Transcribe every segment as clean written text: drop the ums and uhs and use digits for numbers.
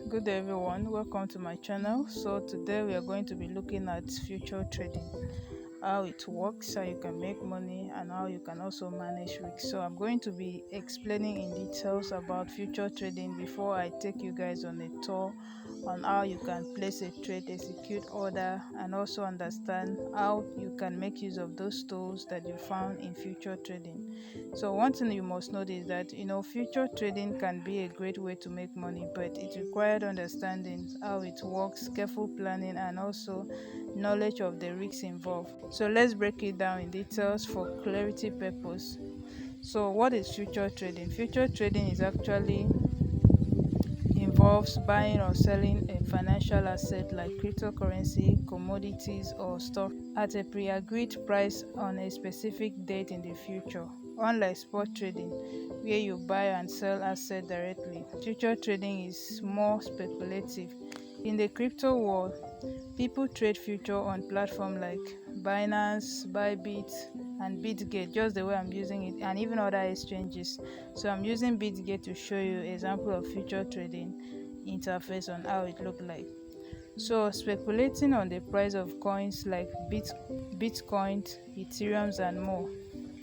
Good day everyone, welcome to my channel. So today we are going to be looking at future trading, how it works, how you can make money, and how you can also manage risks. So I'm going to be explaining in details about future trading before I take you guys on a tour on how you can place a trade, execute order, and also understand how you can make use of those tools that you found in future trading. So one thing you must know is that future trading can be a great way to make money, but it required understanding how it works, careful planning, and also knowledge of the risks involved. So let's break it down in details for clarity purpose. So what is future trading? Future trading is actually involves buying or selling a financial asset like cryptocurrency, commodities, or stock at a pre-agreed price on a specific date in the future. Unlike spot trading, where you buy and sell assets directly, future trading is more speculative. In the crypto world, people trade future on platforms like Binance, Bybit, and Bitgate, just the way I'm using it, and even other exchanges. So I'm using Bitgate to show you example of future trading interface on how it look like. So speculating on the price of coins like Bitcoin, Ethereum, and more.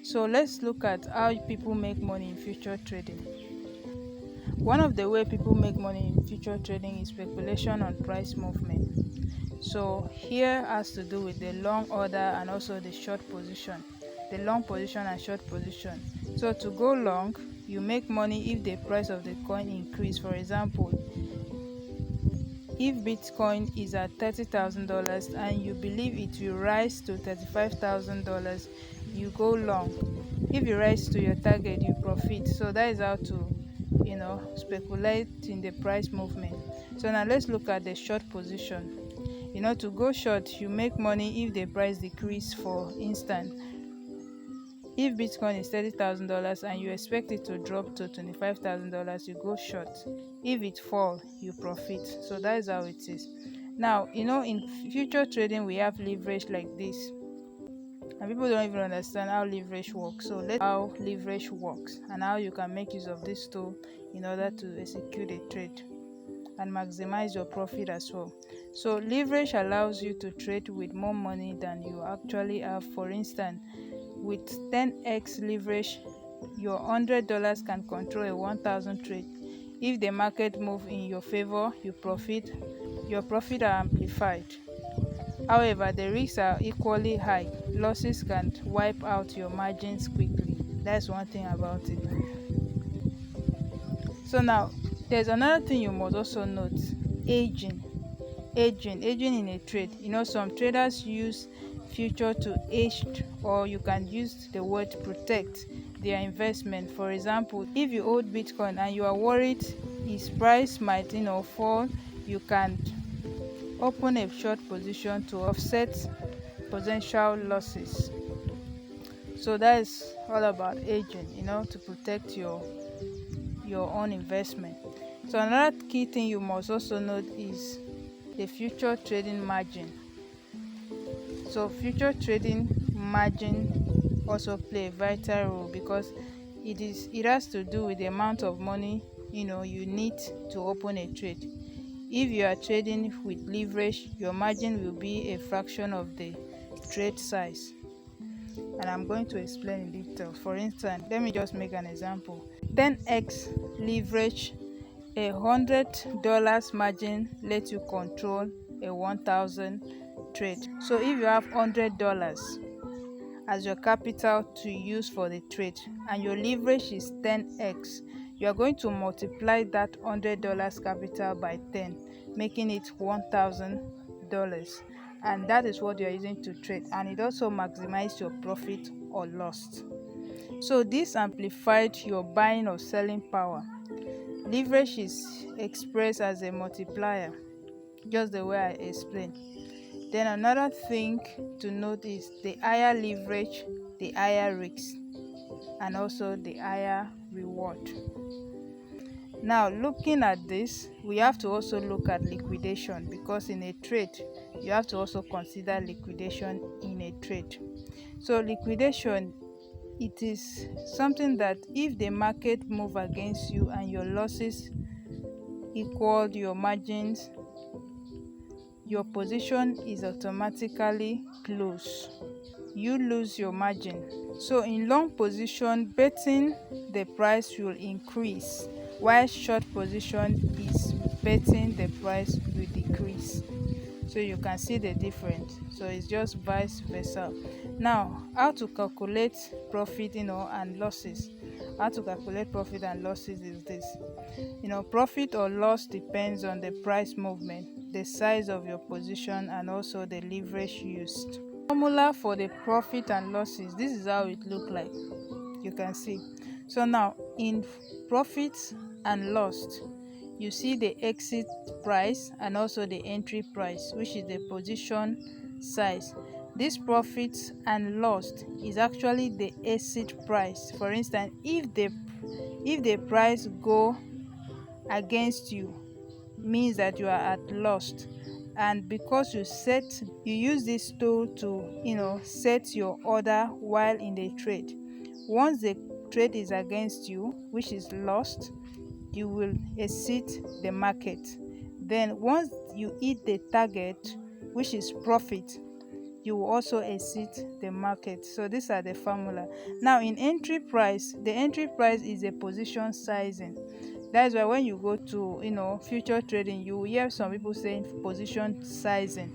So let's look at how people make money in future trading. One of the way people make money in future trading is speculation on price movement. So here has to do with the long order and also the short position, the long position and short position. So to go long, you make money if the price of the coin increase. For example, if Bitcoin is at $30,000 and you believe it will rise to $35,000, you go long. If you rise to your target, you profit. So that is how to speculate in the price movement. So now let's look at the short position. To go short, you make money if the price decrease. For instance, if Bitcoin is $30,000 and you expect it to drop to $25,000, you go short. If it fall, you profit. So that is how it is. Now, in future trading, we have leverage like this, and people don't even understand how leverage works. So let's how leverage works and how you can make use of this tool in order to execute a trade and maximize your profit as well. So leverage allows you to trade with more money than you actually have. For instance, with 10x leverage, your $100 can control a 1,000 trade. If the market move in your favor, your profit are amplified. However, the risks are equally high. Losses can wipe out your margins quickly. That's one thing about it. So now there's another thing you must also note: aging in a trade. Some traders use future to age, or you can use the word protect their investment. For example, if you hold Bitcoin and you are worried its price might fall, you can open a short position to offset potential losses. So that is all about aging, to protect your own investment. So another key thing you must also note is the future trading margin. So future trading margin also play a vital role because it has to do with the amount of money you need to open a trade. If you are trading with leverage, your margin will be a fraction of the trade size, and I'm going to explain in detail. For instance, let me just make an example. 10x leverage, $100 margin lets you control a 1,000 trade. So if you have $100 as your capital to use for the trade and your leverage is 10x, you are going to multiply that $100 capital by 10, making it $1,000, and that is what you are using to trade, and it also maximizes your profit or loss. So this amplified your buying or selling power. Leverage is expressed as a multiplier, just the way I explained. Then another thing to note is the higher leverage, the higher risk, and also the higher reward. Now, looking at this, we have to also look at liquidation, because in a trade, you have to also consider liquidation in a trade. So liquidation, it is something that if the market move against you and your losses equal your margins, your position is automatically closed. You lose your margin. So in long position, betting the price will increase, while short position is betting the price will decrease. So you can see the difference. So it's just vice versa. Now, how to calculate profit, and losses. How to calculate profit and losses is this. Profit or loss depends on the price movement, the size of your position, and also the leverage used. Formula for the profit and losses, this is how it look like. You can see. So now in profit and loss, you see the exit price and also the entry price, which is the position size. This profit and loss is actually the exit price. For instance, if the price go against you, means that you are at loss, and because you use this tool to set your order while in the trade. Once the trade is against you, which is lost, you will exit the market. Then once you hit the target, which is profit, you will also exit the market. So these are the formula. Now in entry price, the entry price is a position sizing. That's why when you go to future trading, you will hear some people saying position sizing,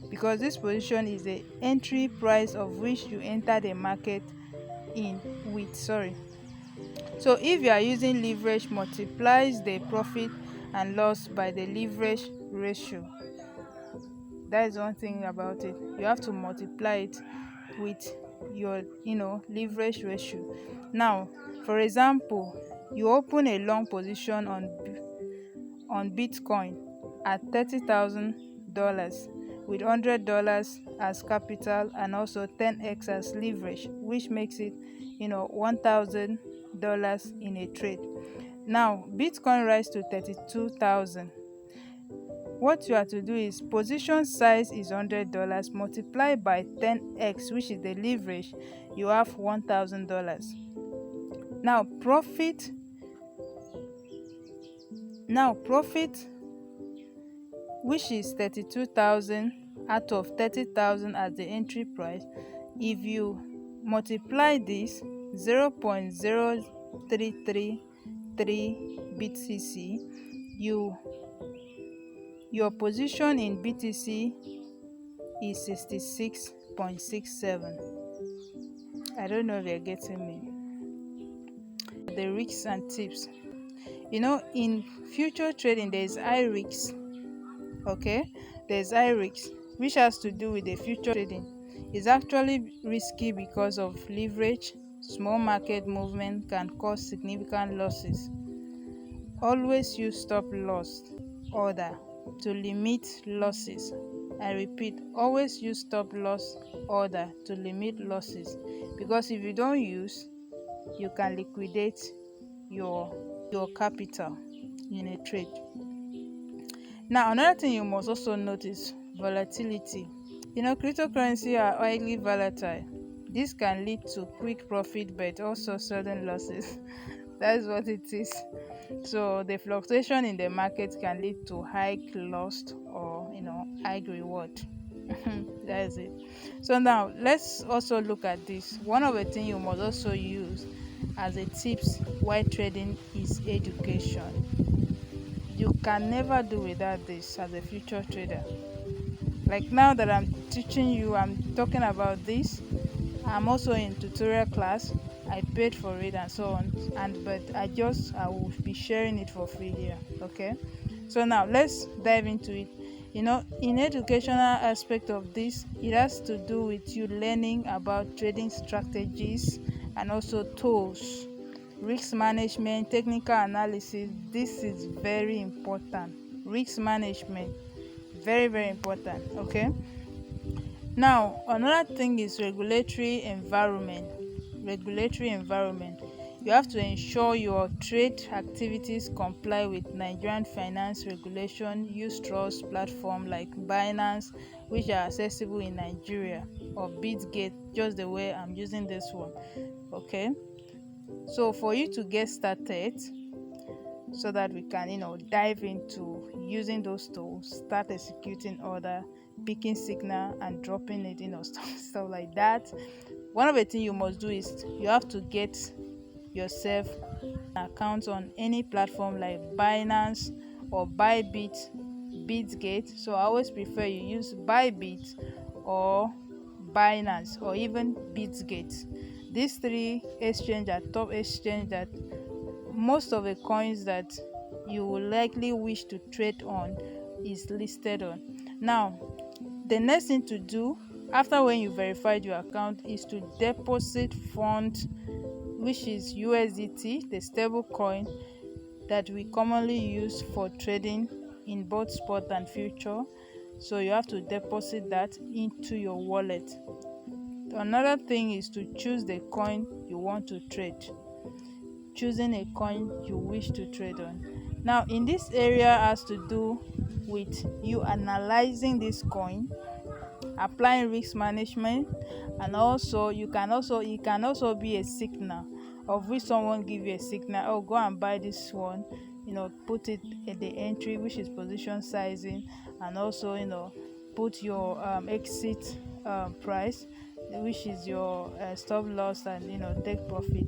because this position is the entry price of which you enter the market in with. So if you are using leverage, multiplies the profit and loss by the leverage ratio. That is one thing about it. You have to multiply it with your leverage ratio. Now, for example, you open a long position on Bitcoin at $30,000 with $100 as capital and also 10x as leverage, which makes it $1,000 in a trade. Now Bitcoin rise to 32,000. What you have to do is position size is $100 multiplied by 10x, which is the leverage. You have $1,000. Now profit, which is 32,000 out of 30,000 as the entry price. If you multiply this 0.0333 BTC, your position in BTC is 66.67. I don't know if you're getting me. The risks and tips. In future trading, there's high risks. Okay, there's high risks, which has to do with the future trading. It's actually risky because of leverage. Small market movement can cause significant losses. Always use stop loss order to limit losses. I repeat, always use stop loss order to limit losses, because if you don't use, you can liquidate your capital in a trade. Now another thing you must also notice, volatility. Cryptocurrency are highly volatile. This can lead to quick profit but also sudden losses. That's what it is. So the fluctuation in the market can lead to high loss or high reward. That's it. So now let's also look at this. One of the things you must also use as a tips while trading is education. You can never do without this as a future trader. Like now that I'm teaching you, I'm talking about this. I'm also in tutorial class. I paid for it and so on, but I will be sharing it for free here. Okay, so now let's dive into it. In educational aspect of this, it has to do with you learning about trading strategies and also tools, risk management, technical analysis. This is very important. Risk management, very, very important. Okay, now another thing is regulatory environment. You have to ensure your trade activities comply with Nigerian finance regulation. Use trust platform like Binance, which are accessible in Nigeria, or Bitgate, just the way I'm using this one. Okay, so for you to get started, so that we can dive into using those tools, start executing order, picking signal and dropping it, stuff like that. One of the things you must do is you have to get yourself an account on any platform like Binance or Bybit, Bitgate. So I always prefer you use Bybit or Binance or even Bitgate. These three exchanges are top exchange that most of the coins that you will likely wish to trade on is listed on. Now, the next thing to do after when you verified your account is to deposit funds, which is USDT, the stable coin that we commonly use for trading in both spot and future. So you have to deposit that into your wallet. Another thing is to choose the coin you want to trade, choosing a coin you wish to trade on. Now in this area has to do with you analyzing this coin, applying risk management, and also it can also be a signal of which someone give you a signal, oh, go and buy this one, put it at the entry, which is position sizing, and also put your exit price, which is your stop loss, and take profit.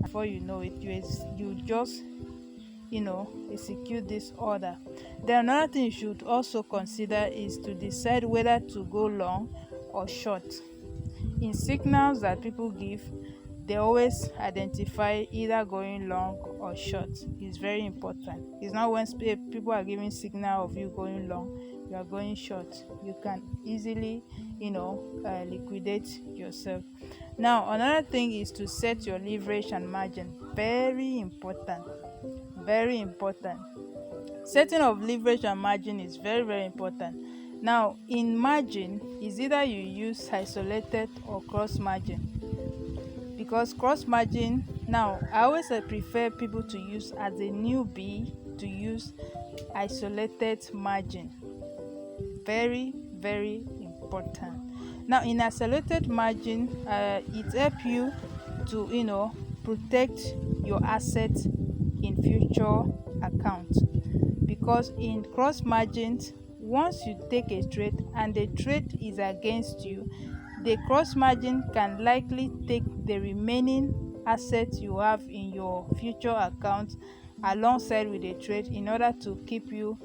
Before you know it, you just execute this order. Then another thing you should also consider is to decide whether to go long or short. In signals that people give, they always identify either going long or short. It's very important. It's not when people are giving signal of you going long, you are going short. You can easily liquidate yourself. Now another thing is to set your leverage and margin. Very important. Setting of leverage and margin is very, very important. Now in margin is either you use isolated or cross margin, because cross margin, now I always prefer people to use, as a newbie, to use isolated margin. Very, very important. Now in isolated margin, it helps you to protect your assets in future accounts, because in cross margins, once you take a trade and the trade is against you, the cross margin can likely take the remaining assets you have in your future account alongside with the trade, in order to keep you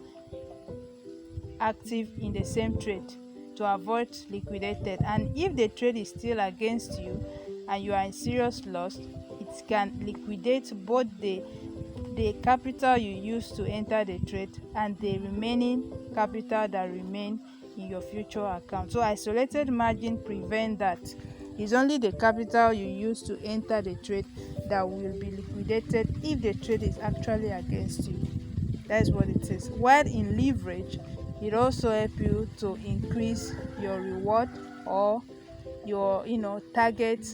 active in the same trade, to avoid liquidated. And if the trade is still against you and you are in serious loss, it can liquidate both the capital you use to enter the trade and the remaining capital that remain in your future account. So isolated margin prevent that. It's only the capital you use to enter the trade that will be liquidated if the trade is actually against you. That's what it is. While in leverage, it also helps you to increase your reward or your target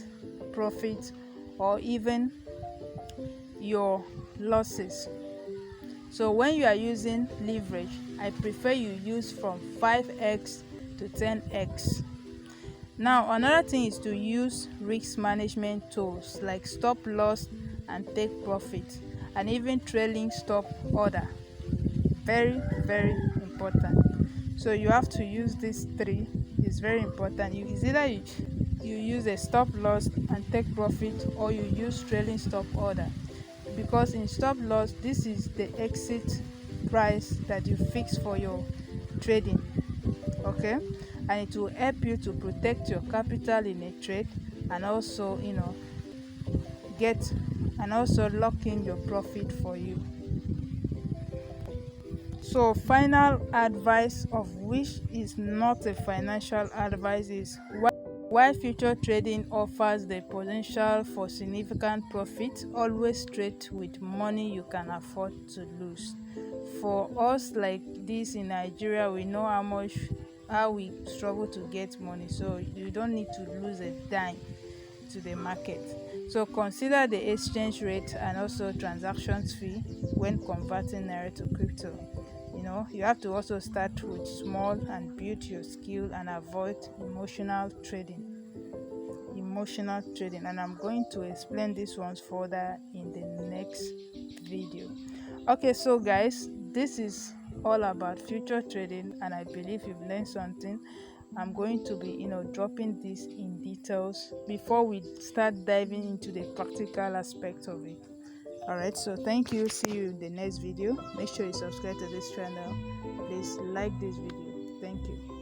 profit, or even your losses. So when you are using leverage, I prefer you use from 5x to 10x. Now another thing is to use risk management tools like stop loss and take profit, and even trailing stop order. Very, very important. So you have to use these three. It's very important. It's either you use a stop loss and take profit, or you use trailing stop order, because in stop loss, this is the exit price that you fix for your trading, okay, and it will help you to protect your capital in a trade, and also lock in your profit for you. So final advice, of which is not a financial advice, is while future trading offers the potential for significant profit, always trade with money you can afford to lose. For us like this in Nigeria, we know how we struggle to get money, so you don't need to lose a dime to the market. So consider the exchange rate and also transactions fee when converting naira to crypto. You have to also start with small and build your skill and avoid emotional trading. And I'm going to explain these ones further in the next video. Okay, so guys, this is all about future trading, and I believe you've learned something. I'm going to be dropping this in details before we start diving into the practical aspect of it. Alright, so thank you. See you in the next video. Make sure you subscribe to this channel. Please like this video. Thank you.